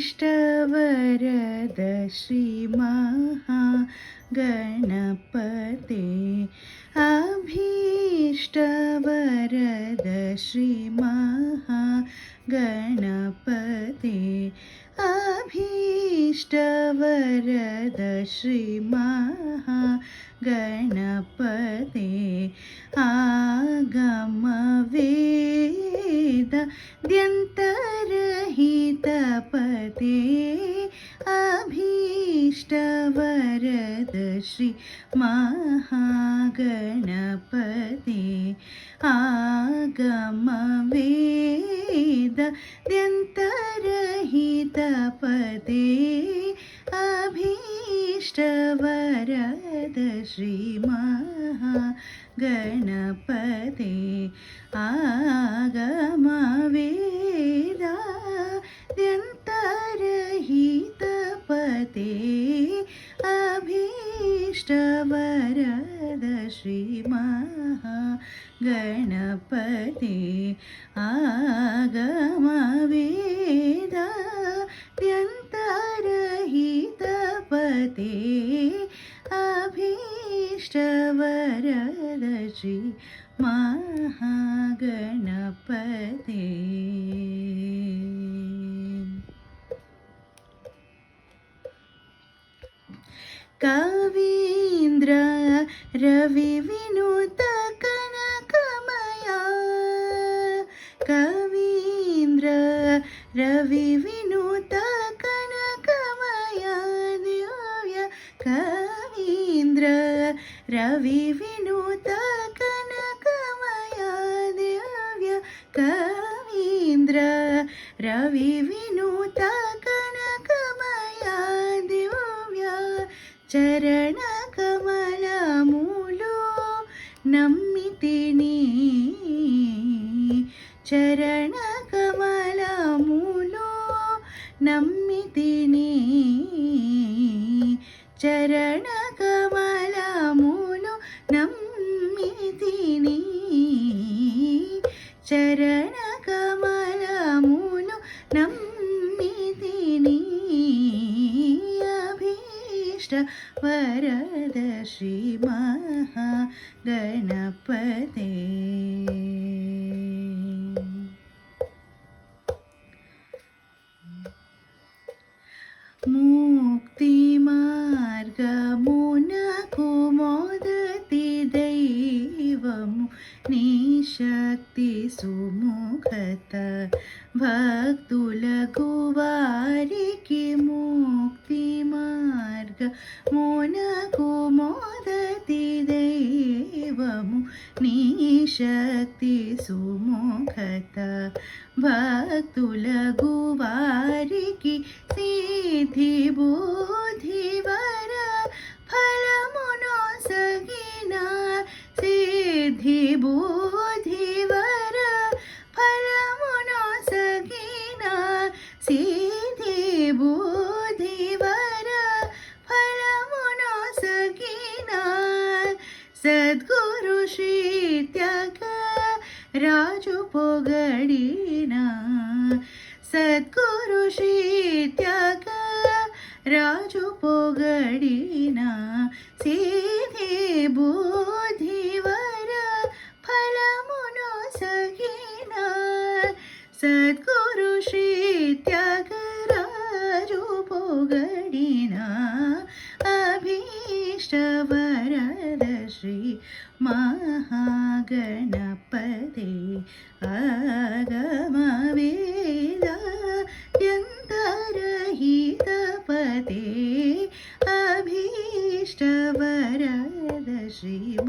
अभीष्टवरद श्रीमहागणपते अभीष्टवरद श्रीमहागणपते अभीष्टवरद श्रीमहागणपते आगमवेद द्यन्तरहितपते अभीष्टवरद श्रीमहागणपते आगमवेद द्यन्तरहितपते अभीष्टवरद श्रीमहागणपते आगमवेद द्यन्तरहितपते अभीष्टवरद श्रीमहागणपते आगमवेद द्यन्तरहितपते अभीष्टवरद श्रीमहागणपते कवीन्द्र रविविनुत कनकमया कवीन्द्र रविविनुत कनकमया दिव्य कवीन्द्र रविविनुत कनकमया दिव्य कवीन्द्र रविविनुत कनकमया दिव्य चरणकमलमुलो नम्मितिनि चरणकमलमुलो नम्मितिनि चरणकमलमुलो नम्मितिनि चरणकमलमुलो नम्मितिनि वरद श्रीमहागणपते मुक्तिमार्गमुनकु मोदति दैवमु नी शक्ति सुमुखत भक्तुलकु वारिकि मुक्तिमार्गमुनकु मोदति दैवमु नी शक्ति सुमुखत भक्तुलकु वारिकि सिद्धि बुद्धिवर फलमुनो सगिना सिद्धि बुद्धिवर फलमुनो सगिना सिद्धि बुद्धिवर फलमुनो सगिना सद्गुरु श्री त्याग राजु पोगडिना सद्गुरु श्री त्याग राजु पोगडिना सिद्धि बुद्धिवर फलमुनो सगिना सद्गुरु श्री त्याग राजु पोगडिना अभीष्टवरद श्री महागणपते आगमवेद द्यन्तरहितपते अभीष्टवरद श्रीमहागणपते